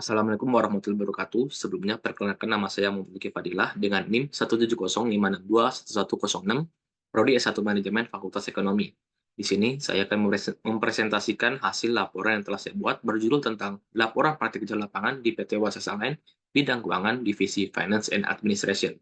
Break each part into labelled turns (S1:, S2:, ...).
S1: Assalamualaikum warahmatullahi wabarakatuh. Sebelumnya, perkenalkan nama saya Muhammad Fadilah dengan NIM 17056621106, Prodi S1 Manajemen Fakultas Ekonomi. Di sini, saya akan mempresentasikan hasil laporan yang telah saya buat berjudul tentang Laporan Praktik Kerja Lapangan di PT Wasasa Lain, Bidang Keuangan, Divisi Finance and Administration.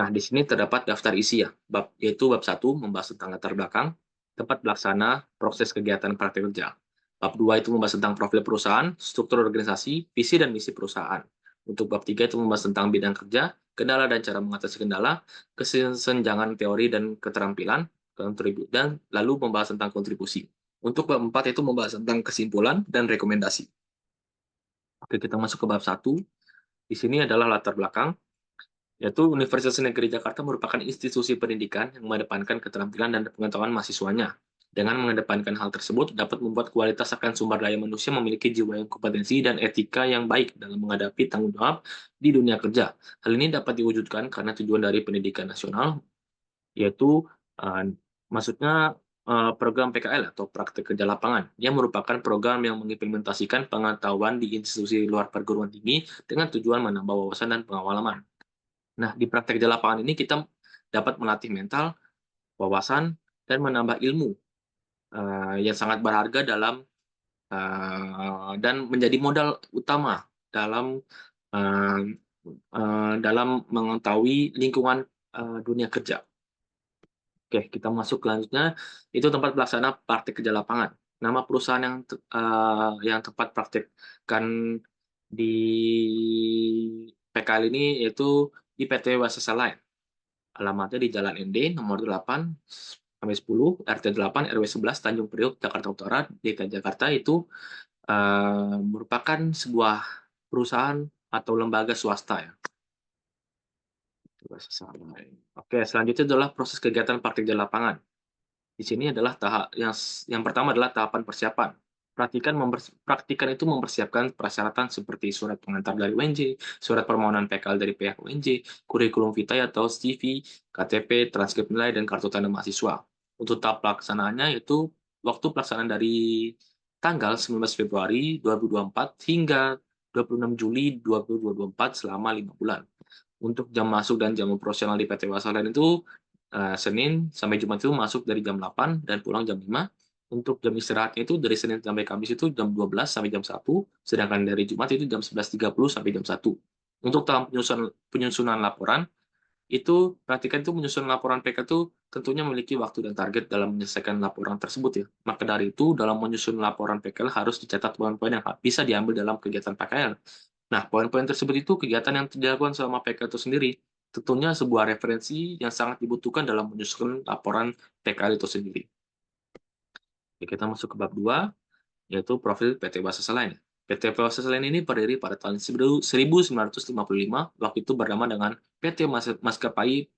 S1: Nah, di sini terdapat daftar isi ya, yaitu bab 1 membahas tentang latar belakang, tempat pelaksana, proses kegiatan praktik kerja. Bab 2 itu membahas tentang profil perusahaan, struktur organisasi, visi dan misi perusahaan. Untuk bab 3 itu membahas tentang bidang kerja, kendala dan cara mengatasi kendala, kesenjangan teori dan keterampilan, dan lalu membahas tentang kontribusi. Untuk bab 4 itu membahas tentang kesimpulan dan rekomendasi. Oke, kita masuk ke bab 1. Di sini adalah latar belakang, yaitu Universitas Negeri Jakarta merupakan institusi pendidikan yang mengedepankan keterampilan dan pengetahuan mahasiswanya. Dengan mengedepankan hal tersebut, dapat membuat kualitas akan sumber daya manusia memiliki jiwa yang kompetensi dan etika yang baik dalam menghadapi tanggung jawab di dunia kerja. Hal ini dapat diwujudkan karena tujuan dari pendidikan nasional, yaitu maksudnya program PKL atau praktek kerja lapangan, yang merupakan program yang mengimplementasikan pengetahuan di institusi luar perguruan tinggi dengan tujuan menambah wawasan dan pengalaman. Nah, di praktek di lapangan ini kita dapat melatih mental, wawasan, dan menambah ilmu yang sangat berharga dan menjadi modal utama dalam eee dalam mengetahui lingkungan dunia kerja. Oke, kita masuk selanjutnya, itu tempat pelaksana praktik kerja lapangan. Nama perusahaan yang tempat praktikkan di PKL ini yaitu PT Wasasa Line. Alamatnya di Jalan ND nomor 8/10, RT 8 RW 11 Tanjung Priok, Jakarta Utara, DKI Jakarta itu merupakan sebuah perusahaan atau lembaga swasta ya. Oke, selanjutnya adalah proses kegiatan praktik di lapangan. Di sini adalah tahap yang pertama adalah tahapan persiapan. Praktikan itu mempersiapkan persyaratan seperti surat pengantar dari UNJ, surat permohonan PKL dari pihak UNJ, kurikulum vitae atau CV, KTP, transkrip nilai, dan kartu tanda mahasiswa. Untuk tahap pelaksanaannya yaitu waktu pelaksanaan dari tanggal 19 Februari 2024 hingga 26 Juli 2024 selama 5 bulan. Untuk jam masuk dan jam operasional di PT Wasalan itu Senin sampai Jumat itu masuk dari jam 8 dan pulang jam 5. Untuk jam istirahatnya itu dari Senin sampai Kamis itu jam 12 sampai jam 1, sedangkan dari Jumat itu jam 11.30 sampai jam 1. Untuk tahap penyusunan laporan, itu perhatikan itu menyusun laporan PK itu tentunya memiliki waktu dan target dalam menyelesaikan laporan tersebut ya. Maka dari itu, dalam menyusun laporan PKL harus dicatat poin-poin yang bisa diambil dalam kegiatan PKL. Nah, poin-poin tersebut itu kegiatan yang dilakukan selama PK itu sendiri. Tentunya sebuah referensi yang sangat dibutuhkan dalam menyusun laporan PKL itu sendiri. Oke, kita masuk ke bab 2, yaitu profil PT Wasasa Line. PT Wasasa Line ini berdiri pada tahun 1955, waktu itu bernama dengan PT Maskapai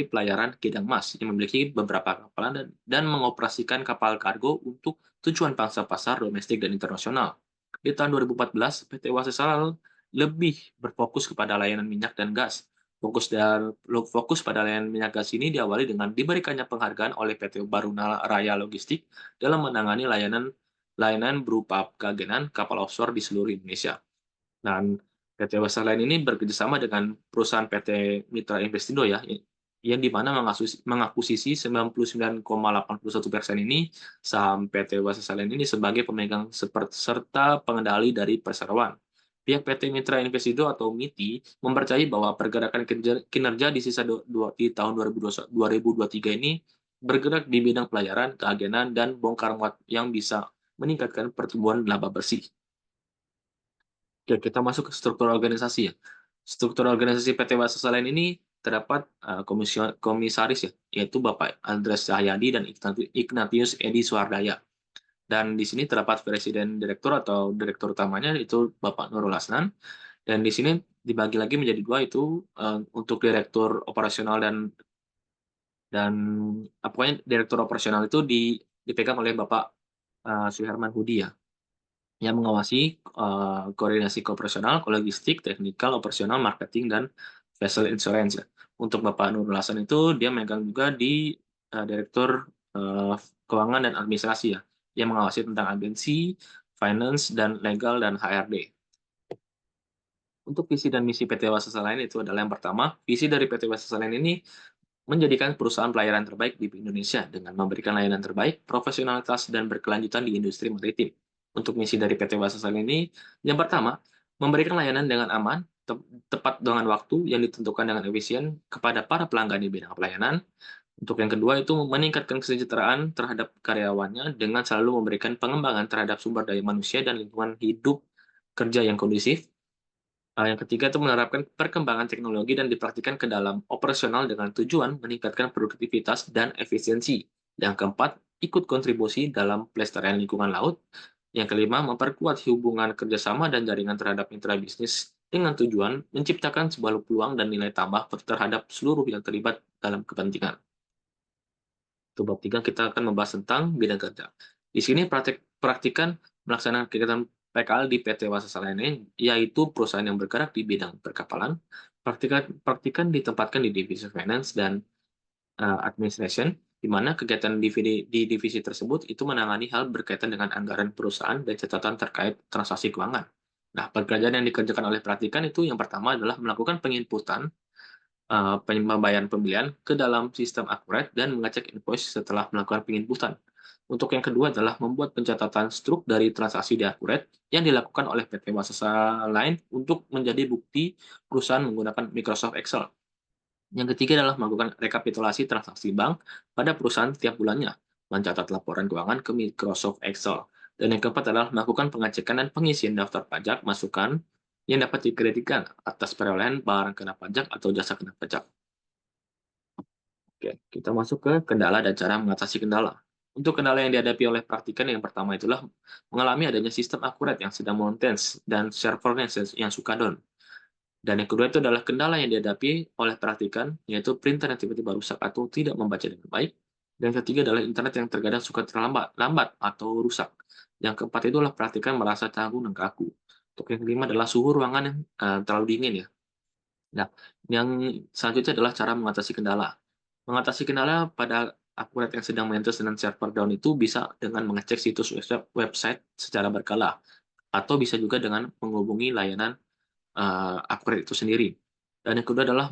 S1: Pelayaran Kidang Mas, yang memiliki beberapa kapal dan mengoperasikan kapal kargo untuk tujuan pangsa pasar domestik dan internasional. Di tahun 2014, PT Wasesa lebih berfokus kepada layanan minyak dan gas. Fokus pada layanan minyak gas ini diawali dengan diberikannya penghargaan oleh PT Baruna Raya Logistik dalam menangani layanan layanan berupa keagenan kapal offshore di seluruh Indonesia. Dan PT Wasesa Line ini bekerjasama dengan perusahaan PT Mitra Investindo ya, yang di mana mengakuisisi 99,81% ini saham PT Wasesa Line ini sebagai pemegang serta pengendali dari perseroan. Pihak PT Mitra Investindo atau MITI mempercayai bahwa pergerakan kinerja di di tahun 2023 ini bergerak di bidang pelayaran, keagenan, dan bongkar muat yang bisa meningkatkan pertumbuhan laba bersih. Oke, kita masuk ke struktur organisasi ya. Struktur organisasi PT Wasasa Line ini terdapat komisaris ya, yaitu Bapak Andreas Cahyadi dan Ignatius Edi Suhardaya. Dan di sini terdapat presiden direktur atau direktur utamanya yaitu Bapak Nurul Hasnan. Dan di sini dibagi lagi menjadi dua itu untuk direktur operasional dan pokoknya direktur operasional itu dipegang oleh Bapak Suherman Hudi ya, yang mengawasi koordinasi operasional, logistik, teknikal, operasional, marketing, dan vessel insurance ya. Untuk Bapak Nurul Hasan itu dia megang juga di Direktur Keuangan dan Administrasi ya, yang mengawasi tentang agensi, finance, dan legal, dan HRD. Untuk visi dan misi PT Wasesa Lain itu adalah yang pertama, visi dari PT Wasesa Lain ini menjadikan perusahaan pelayaran terbaik di Indonesia dengan memberikan layanan terbaik, profesionalitas, dan berkelanjutan di industri maritim. Untuk misi dari PT Wasesa Lain ini, yang pertama, memberikan layanan dengan aman, tepat dengan waktu yang ditentukan dengan efisien kepada para pelanggan di bidang pelayanan. Untuk yang kedua itu meningkatkan kesejahteraan terhadap karyawannya dengan selalu memberikan pengembangan terhadap sumber daya manusia dan lingkungan hidup kerja yang kondusif. Yang ketiga itu menerapkan perkembangan teknologi dan dipraktikkan ke dalam operasional dengan tujuan meningkatkan produktivitas dan efisiensi. Yang keempat, ikut kontribusi dalam pelestarian lingkungan laut. Yang kelima, memperkuat hubungan kerjasama dan jaringan terhadap mitra bisnis dengan tujuan menciptakan sebuah peluang dan nilai tambah terhadap seluruh yang terlibat dalam kepentingan. Untuk bab 3 kita akan membahas tentang bidang kerja. Di sini praktikan melaksanakan kegiatan PKL di PT Wasesa Lainnya, yaitu perusahaan yang bergerak di bidang perkapalan. Praktikan ditempatkan di divisi finance dan administration, di mana kegiatan di divisi tersebut itu menangani hal berkaitan dengan anggaran perusahaan dan catatan terkait transaksi keuangan. Nah, pekerjaan yang dikerjakan oleh praktikan itu yang pertama adalah melakukan penginputan pembayaran pembelian ke dalam sistem akurat dan mengecek invoice setelah melakukan penginputan. Untuk yang kedua adalah membuat pencatatan struk dari transaksi di akurat yang dilakukan oleh PT Wasesa lain untuk menjadi bukti perusahaan menggunakan Microsoft Excel. Yang ketiga adalah melakukan rekapitulasi transaksi bank pada perusahaan setiap bulannya, mencatat laporan keuangan ke Microsoft Excel. Dan yang keempat adalah melakukan pengecekan dan pengisian daftar pajak masukan yang dapat dikreditkan atas perolehan barang kena pajak atau jasa kena pajak. Oke, kita masuk ke kendala dan cara mengatasi kendala. Untuk kendala yang dihadapi oleh praktikan yang pertama itulah mengalami adanya sistem akurat yang sedang maintenance dan servernya yang suka down. Dan yang kedua itu adalah kendala yang dihadapi oleh praktikan, yaitu printer yang tiba-tiba rusak atau tidak membaca dengan baik. Dan yang ketiga adalah internet yang terkadang suka lambat atau rusak. Yang keempat itulah praktikan merasa canggung dan kaku. Untuk yang kelima adalah suhu ruangan yang terlalu dingin ya. Nah, yang selanjutnya adalah cara mengatasi kendala. Mengatasi kendala pada akurat yang sedang maintenance dan server down itu bisa dengan mengecek situs website secara berkala, atau bisa juga dengan menghubungi layanan upgrade itu sendiri. Dan yang kedua adalah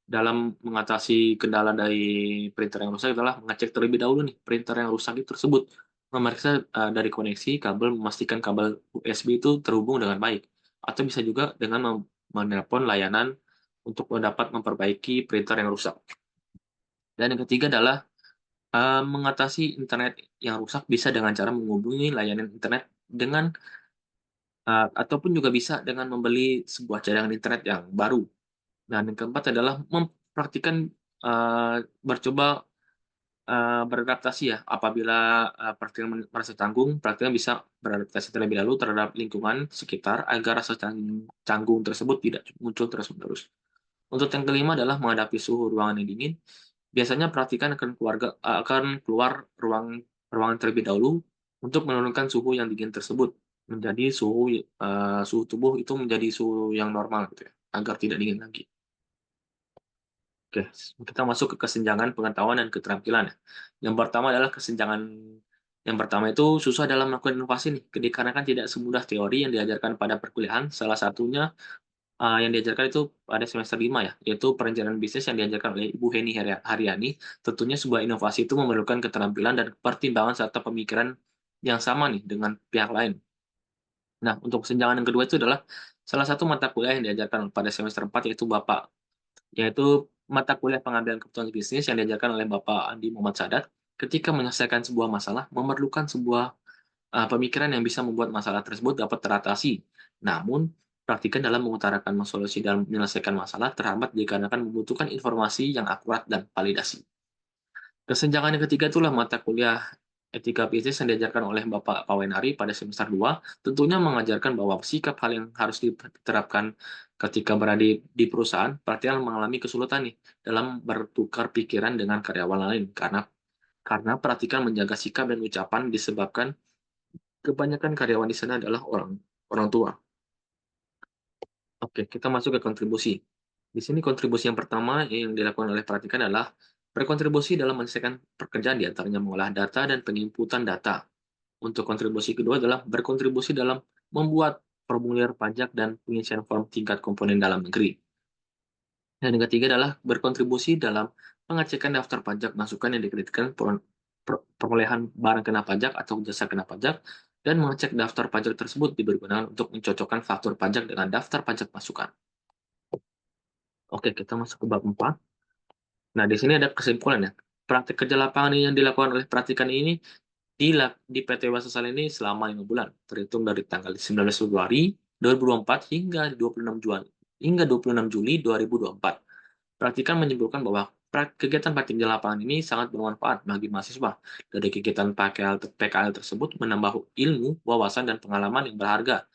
S1: dalam mengatasi kendala dari printer yang rusak adalah mengecek terlebih dahulu nih printer yang rusak itu tersebut, memeriksa dari koneksi kabel, memastikan kabel USB itu terhubung dengan baik, atau bisa juga dengan menelpon layanan untuk dapat memperbaiki printer yang rusak. Dan yang ketiga adalah mengatasi internet yang rusak bisa dengan cara menghubungi layanan internet dengan ataupun juga bisa dengan membeli sebuah jaringan internet yang baru. Dan yang keempat adalah mempraktikkan, bercoba, beradaptasi ya, apabila, praktikan merasa canggung, praktikan bisa beradaptasi terlebih dahulu terhadap lingkungan sekitar agar rasa canggung tersebut tidak muncul terus-menerus. Untuk yang kelima adalah menghadapi suhu ruangan yang dingin, biasanya praktikan akan keluar ruangan terlebih dahulu untuk menurunkan suhu yang dingin tersebut menjadi suhu tubuh itu menjadi suhu yang normal gitu ya, agar tidak dingin lagi. Oke, kita masuk ke kesenjangan pengetahuan dan keterampilan ya. Yang pertama itu susah dalam melakukan inovasi nih, dikarenakan tidak semudah teori yang diajarkan pada perkuliahan. Salah satunya yang diajarkan itu pada semester 5 ya, yaitu perencanaan bisnis yang diajarkan oleh Ibu Heni Haryani. Tentunya sebuah inovasi itu memerlukan keterampilan dan pertimbangan serta pemikiran yang sama nih dengan pihak lain. Nah, untuk kesenjangan yang kedua itu adalah salah satu mata kuliah yang diajarkan pada semester 4 yaitu mata kuliah pengambilan keputusan bisnis yang diajarkan oleh Bapak Andi Muhammad Sadat. Ketika menyelesaikan sebuah masalah, memerlukan sebuah pemikiran yang bisa membuat masalah tersebut dapat teratasi. Namun, praktikan dalam mengutarakan solusi dalam menyelesaikan masalah terhambat dikarenakan membutuhkan informasi yang akurat dan validasi. Kesenjangan yang ketiga itulah mata kuliah etika bisnis yang diajarkan oleh Bapak Pawenari pada semester 2, tentunya mengajarkan bahwa sikap hal yang harus diterapkan ketika berada di perusahaan, praktikal mengalami kesulitan nih dalam bertukar pikiran dengan karyawan lain karena praktikal menjaga sikap dan ucapan disebabkan kebanyakan karyawan di sana adalah orang orang tua. Oke, kita masuk ke kontribusi. Di sini kontribusi yang pertama yang dilakukan oleh praktikan adalah berkontribusi dalam menyelesaikan pekerjaan di antaranya mengolah data dan penginputan data. Untuk kontribusi kedua adalah berkontribusi dalam membuat formulir pajak dan pengisian form tingkat komponen dalam negeri. Dan yang ketiga adalah berkontribusi dalam pengecekan daftar pajak masukan yang dikreditkan perolehan barang kena pajak atau jasa kena pajak, dan mengecek daftar pajak tersebut diberi kewenangan untuk mencocokkan faktur pajak dengan daftar pajak masukan. Oke, kita masuk ke bab 4. Nah, di sini ada kesimpulannya. Praktik kerja lapangan yang dilakukan oleh praktikan ini di PT Wassasil ini selama 5 bulan, terhitung dari tanggal 19 Februari 2024 hingga 26 Juli 2024. Praktikan menyimpulkan bahwa kegiatan praktik di lapangan ini sangat bermanfaat bagi mahasiswa. Dari kegiatan PKL tersebut menambah ilmu, wawasan, dan pengalaman yang berharga.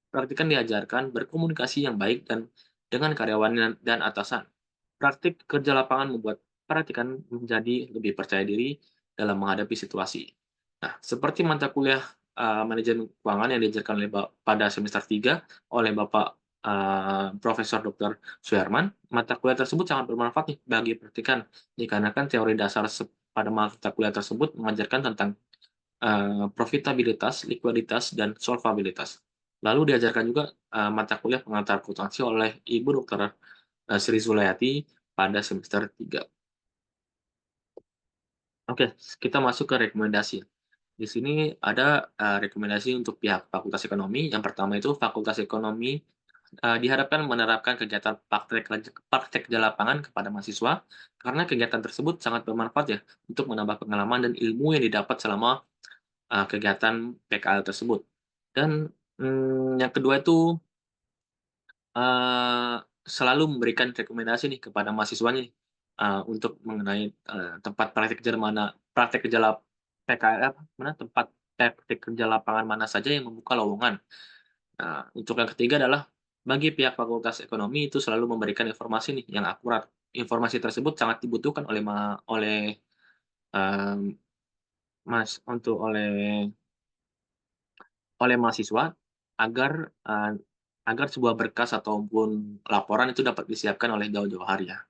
S1: Praktikan diajarkan berkomunikasi yang baik dan dengan karyawan dan atasan. Praktik kerja lapangan membuat praktikan menjadi lebih percaya diri dalam menghadapi situasi. Nah, seperti mata kuliah manajemen keuangan yang diajarkan pada semester 3 oleh Bapak Profesor Dr. Suherman, mata kuliah tersebut sangat bermanfaat nih bagi praktikan, dikarenakan teori dasar pada mata kuliah tersebut mengajarkan tentang profitabilitas, likuiditas, dan solvabilitas. Lalu diajarkan juga mata kuliah pengantar akuntansi oleh Ibu Dr. Sri Zulayati pada semester 3. Oke, kita masuk ke rekomendasi. Di sini ada rekomendasi untuk pihak Fakultas Ekonomi. Yang pertama itu Fakultas Ekonomi diharapkan menerapkan kegiatan praktek kerja lapangan kepada mahasiswa, karena kegiatan tersebut sangat bermanfaat ya untuk menambah pengalaman dan ilmu yang didapat selama kegiatan PKL tersebut. Dan yang kedua itu selalu memberikan rekomendasi nih kepada mahasiswanya nih, untuk mengenai tempat praktek kerja PKL mana tempat praktek kerja lapangan mana saja yang membuka lowongan. Nah, untuk yang ketiga adalah bagi pihak Fakultas Ekonomi itu selalu memberikan informasi nih yang akurat. Informasi tersebut sangat dibutuhkan oleh mmm, mas untuk oleh mahasiswa agar, agar sebuah berkas ataupun laporan itu dapat disiapkan oleh jauh-jauh hari ya.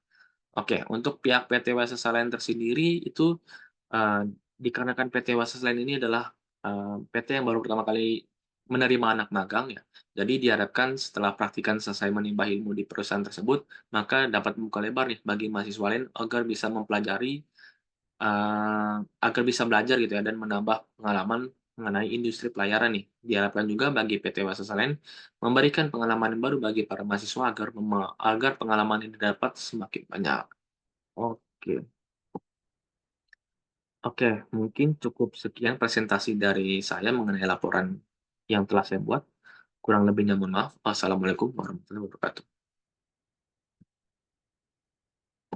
S1: Oke, untuk pihak PT Waskesalen tersendiri itu, dikarenakan PT Waskesalen ini adalah, PT yang baru pertama kali menerima anak magang ya, jadi diharapkan setelah praktikan selesai menimba ilmu di perusahaan tersebut, maka dapat membuka lebar nih bagi mahasiswa lain agar bisa mempelajari, agar bisa belajar gitu ya dan menambah pengalaman mengenai industri pelayaran nih. Diharapkan juga bagi PT Waskesalen memberikan pengalaman yang baru bagi para mahasiswa agar pengalaman yang didapat semakin banyak. Oke. Oke, mungkin cukup sekian presentasi dari saya mengenai laporan yang telah saya buat. Kurang lebihnya mohon maaf. Wassalamualaikum warahmatullahi wabarakatuh.